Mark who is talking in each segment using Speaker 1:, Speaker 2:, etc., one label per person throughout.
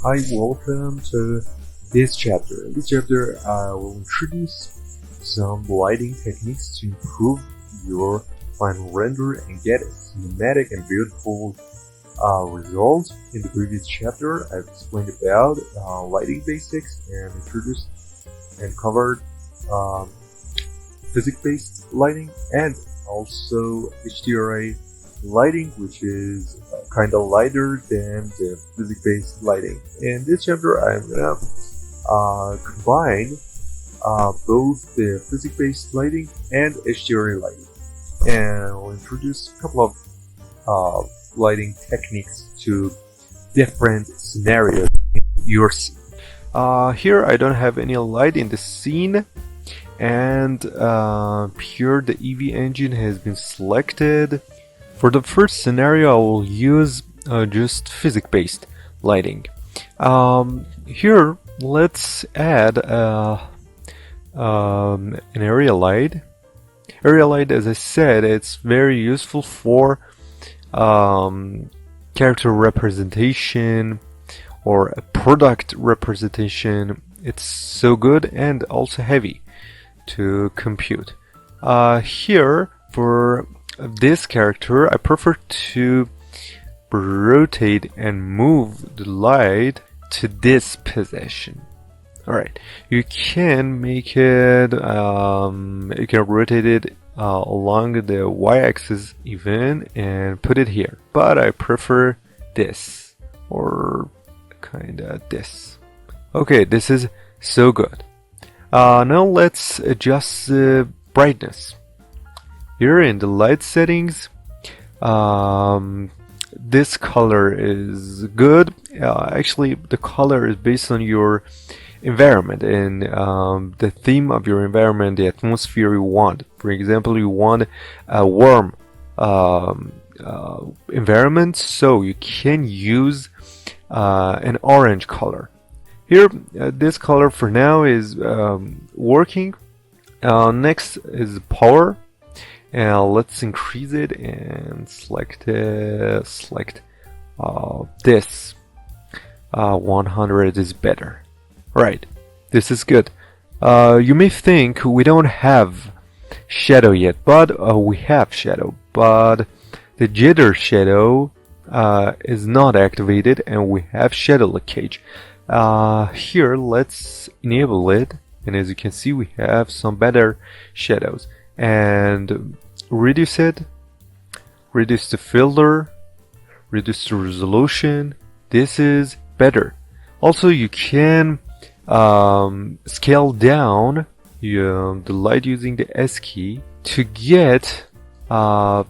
Speaker 1: Hi, welcome to this chapter. In this chapter, I will introduce some lighting techniques to improve your final render and get a cinematic and beautiful result. In the previous chapter, I've explained about lighting basics and introduced and covered um, physics-based lighting and also HDRI lighting, which is kind of lighter than the physics-based lighting. In this chapter, I'm gonna combine both the physics-based lighting and HDRI lighting, and I'll introduce a couple of lighting techniques to different scenarios in your scene. Here I don't have any light in the scene, and here the Eevee engine has been selected. For the first scenario, I will use just physics-based lighting. Here, let's add an area light. Area light, as I said, it's very useful for character representation or a product representation. It's so good and also heavy to compute. Here, for this character, I prefer to rotate and move the light to this position. Alright, you can make it, you can rotate it along the y-axis even and put it here. But I prefer this, or kinda this. Okay, this is so good. Now let's adjust the brightness. Here in the light settings, this color is good. Actually, the color is based on your environment and the theme of your environment, the atmosphere you want. For example, you want a warm environment, so you can use an orange color. Here, this color for now is working. Next is power. And let's increase it and select this. 100 is better. Right, this is good. You may think we don't have shadow yet, but we have shadow. But the jitter shadow is not activated, and we have shadow leakage. Here, let's enable it, and as you can see, we have some better shadows. And reduce it, reduce the filter, reduce the resolution. This is better. Also, you can scale down the light using the S key to get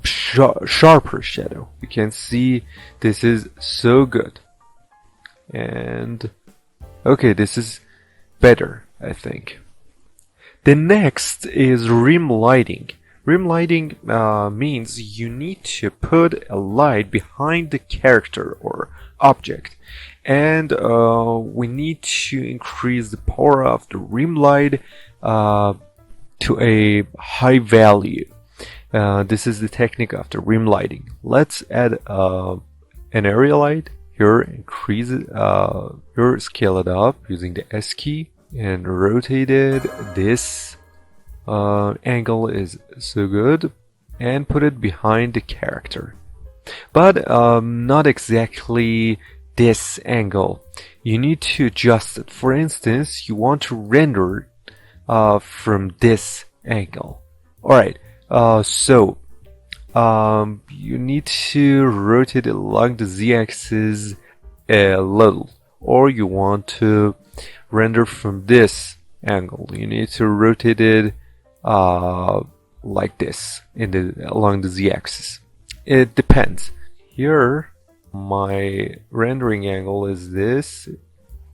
Speaker 1: sharper shadow. You can see this is so good. And okay, this is better, I think. The next is rim lighting. Rim lighting means you need to put a light behind the character or object, and we need to increase the power of the rim light to a high value. This is the technique of the rim lighting. Let's add an area light. Here, increase it. Here, scale it up using the S key. And rotated. This angle is so good, and put it behind the character, but not exactly this angle. You need to adjust it. For instance, you want to render from this angle. Alright, so you need to rotate it along the z-axis a little, or you want to render from this angle. You need to rotate it like this along the z-axis. It depends. Here, my rendering angle is this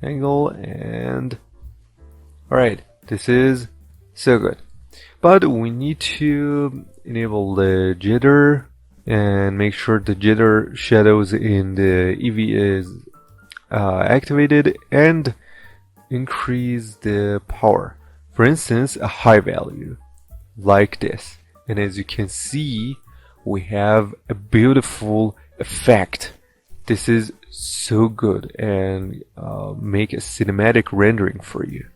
Speaker 1: angle, and alright, this is so good. But we need to enable the jitter and make sure the jitter shadows in the Eevee is activated, and increase the power. For instance, a high value like this. And as you can see, we have a beautiful effect. This is so good and make a cinematic rendering for you.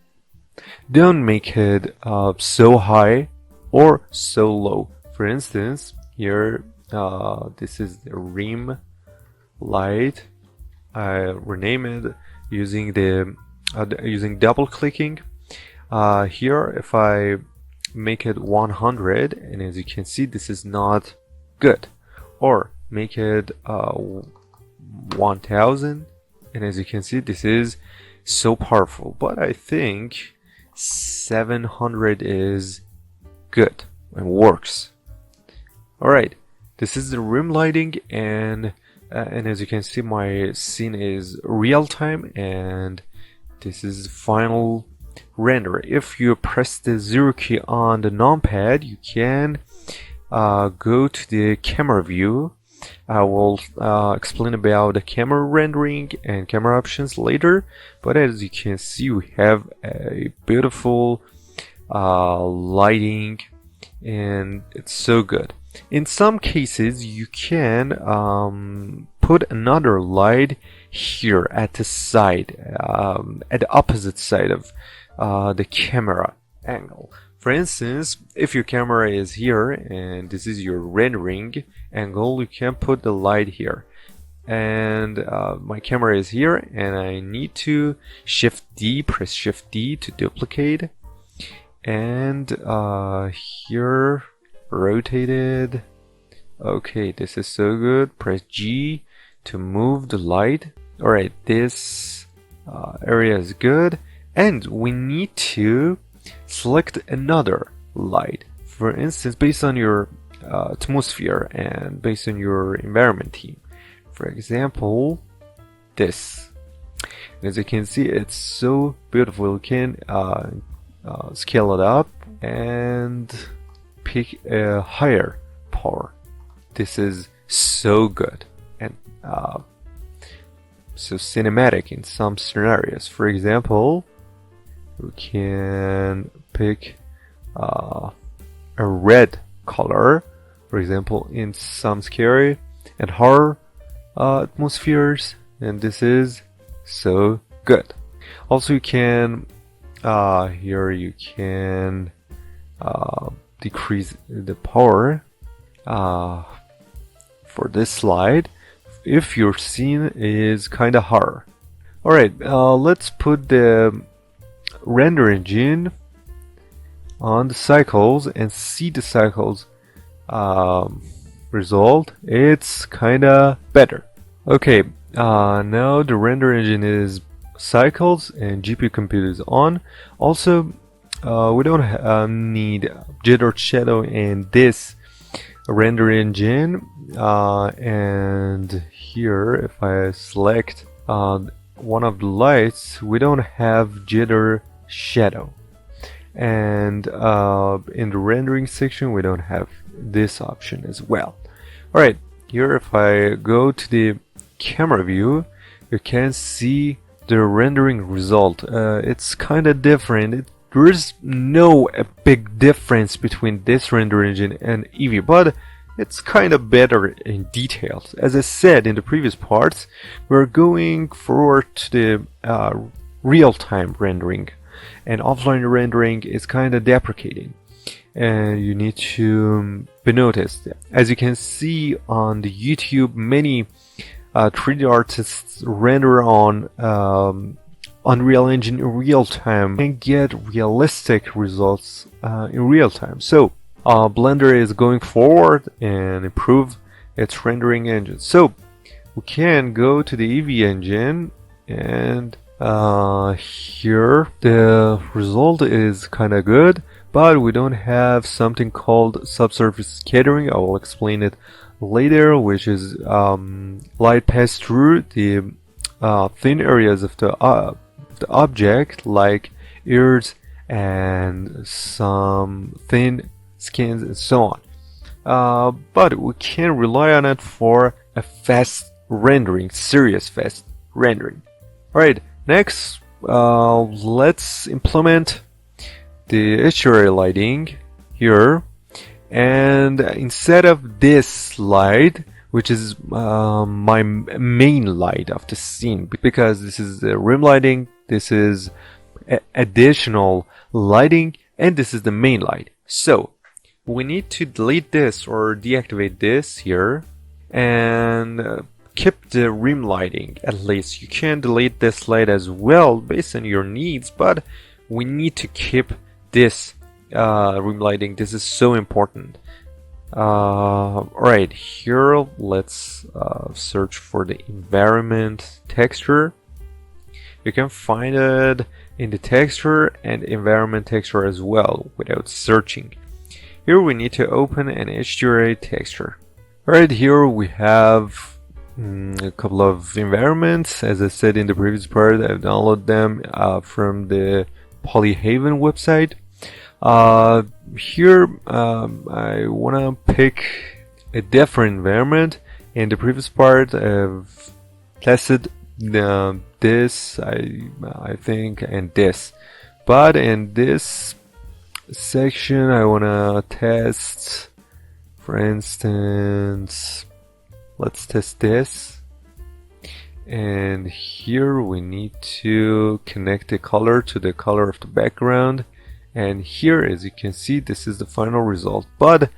Speaker 1: Don't make it so high or so low. For instance, here this is the rim light. I rename it using the using double clicking. Here, if I make it 100, and as you can see, this is not good. Or make it 1000, and as you can see, this is so powerful. But I think 700 is good and works. Alright, this is the rim lighting, and as you can see, my scene is real time, and this is final render. If you press the 0 key on the numpad, you can go to the camera view. I will explain about the camera rendering and camera options later, but as you can see, we have a beautiful lighting, and it's so good. In some cases, you can put another light here at the side, at the opposite side of the camera angle. For instance, if your camera is here and this is your rendering angle, you can put the light here. And my camera is here, and I need to Shift D, press Shift D to duplicate. And here, rotated. Okay, this is so good. Press G to move the light. Alright, this area is good. And we need to select another light. For instance, based on your atmosphere and based on your environment theme. For example, this. As you can see, it's so beautiful. You can scale it up and pick a higher power. This is so good and so cinematic in some scenarios. For example, we can pick a red color, for example, in some scary and horror atmospheres, and this is so good. Also, you can here you can decrease the power for this slide if your scene is kind of horror. Alright, let's put the render engine on the cycles and see the cycles result. It's kinda better. Okay, now the render engine is cycles and GPU compute is on. Also, we don't need jitter shadow in this render engine, and here if I select one of the lights, we don't have jitter shadow, and in the rendering section we don't have this option as well. Alright, here if I go to the camera view, you can see the rendering result. It's kind of different. There is no big difference between this render engine and Eevee, but it's kind of better in details. As I said in the previous parts, we're going forward to the real-time rendering, and offline rendering is kind of deprecating, and you need to be noticed. As you can see on the YouTube, many 3D artists render on Unreal Engine in real time and get realistic results in real time. So Blender is going forward and improve its rendering engine. So we can go to the Eevee engine, and here the result is kind of good, but we don't have something called subsurface scattering. I will explain it later, which is light pass through the thin areas of the object, like ears and some thin skins and so on. But we can rely on it for a fast rendering, serious fast rendering. Alright, next let's implement the estuary lighting here, and instead of this light which is my main light of the scene, because this is the rim lighting, this is additional lighting, and this is the main light. So we need to delete this or deactivate this here and keep the rim lighting. At least you can delete this light as well based on your needs, but we need to keep this rim lighting. This is so important. Alright, here let's search for the environment texture. You can find it in the texture and environment texture as well without searching. Here we need to open an HDRI texture. Alright, here we have a couple of environments. As I said in the previous part, I've downloaded them from the Polyhaven website. Here I wanna pick a different environment. In the previous part I've tested this, I think, and this, but in this section I wanna test, for instance, let's test this. And here we need to connect the color to the color of the background. And here, as you can see, this is the final result. But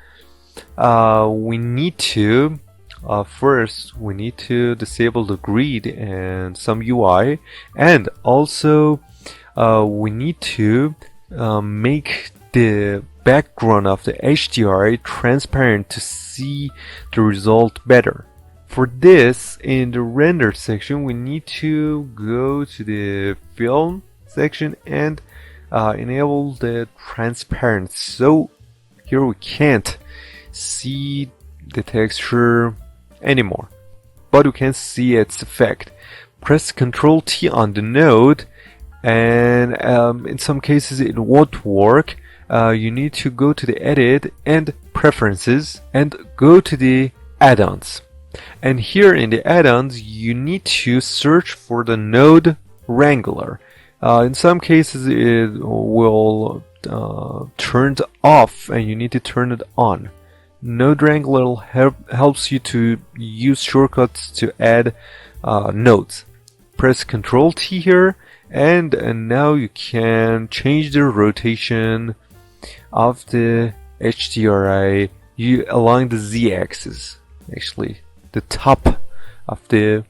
Speaker 1: we need to first we need to disable the grid and some UI, and also we need to make the background of the HDRI transparent to see the result better. For this, in the render section, we need to go to the film section and enable the transparency. So here we can't see the texture anymore, but we can see its effect. Press Ctrl T on the node, and in some cases it won't work. You need to go to the edit and preferences and go to the add-ons. And here in the add-ons, you need to search for the node Wrangler. In some cases it will turn off and you need to turn it on. Node Wrangler helps you to use shortcuts to add nodes. Press Ctrl T here, and now you can change the rotation of the HDRI along the Z-axis, actually the top of the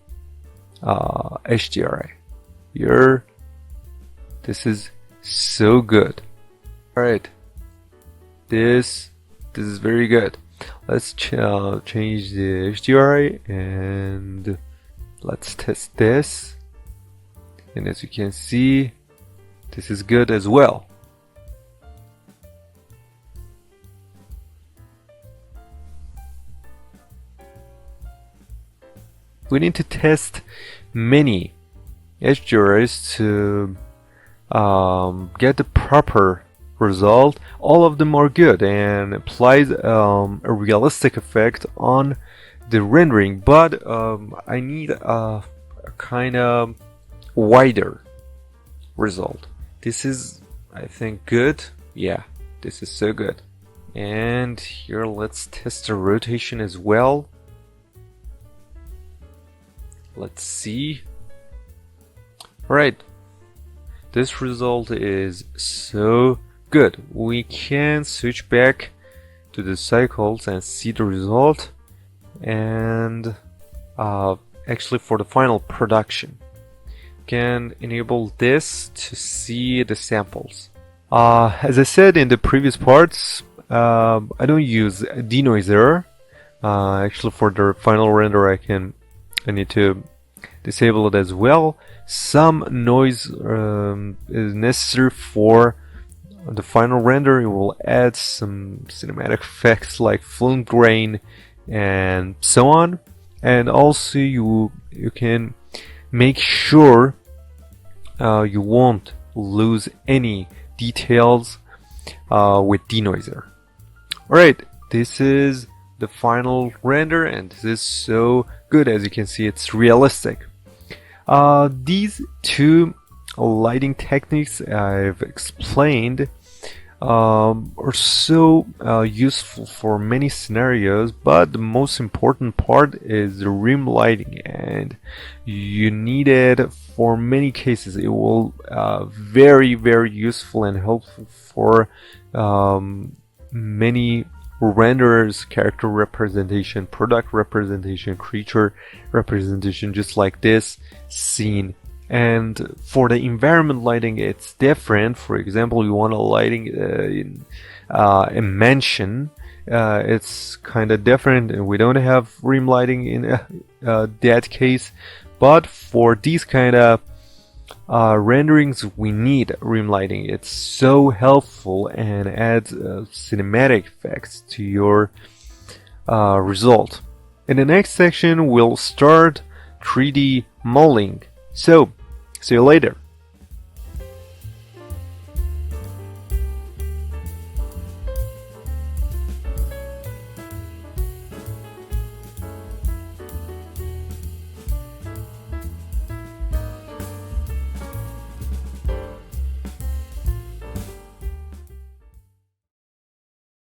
Speaker 1: HDRI. Here, this is so good. Alright, this is very good. Let's change the HDRI and let's test this. And as you can see, this is good as well. We need to test many HDRIs to get the proper result. All of them are good and applies a realistic effect on the rendering, but I need a kind of wider result. This is, I think, good. Yeah, this is so good. And here let's test the rotation as well. Let's see. Alright, this result is so good. We can switch back to the cycles and see the result, and actually for the final production can enable this to see the samples. As I said in the previous parts, I don't use a denoiser. Actually for the final render I need to disable it as well. Some noise is necessary for the final render. It will add some cinematic effects like film grain and so on. And also you can make sure you won't lose any details with denoiser. Alright, this is the final render and this is so good. As you can see, it's realistic. These two lighting techniques I've explained are so useful for many scenarios, but the most important part is the rim lighting, and you need it for many cases. It will very useful and helpful for many renderers, character representation, product representation, creature representation, just like this scene. And for the environment lighting, it's different. For example, you want a lighting in a mansion. It's kind of different, and we don't have rim lighting in that case. But for these kind of renderings, we need rim lighting. It's so helpful and adds cinematic effects to your result. In the next section, we'll start 3D modeling. So, see you later.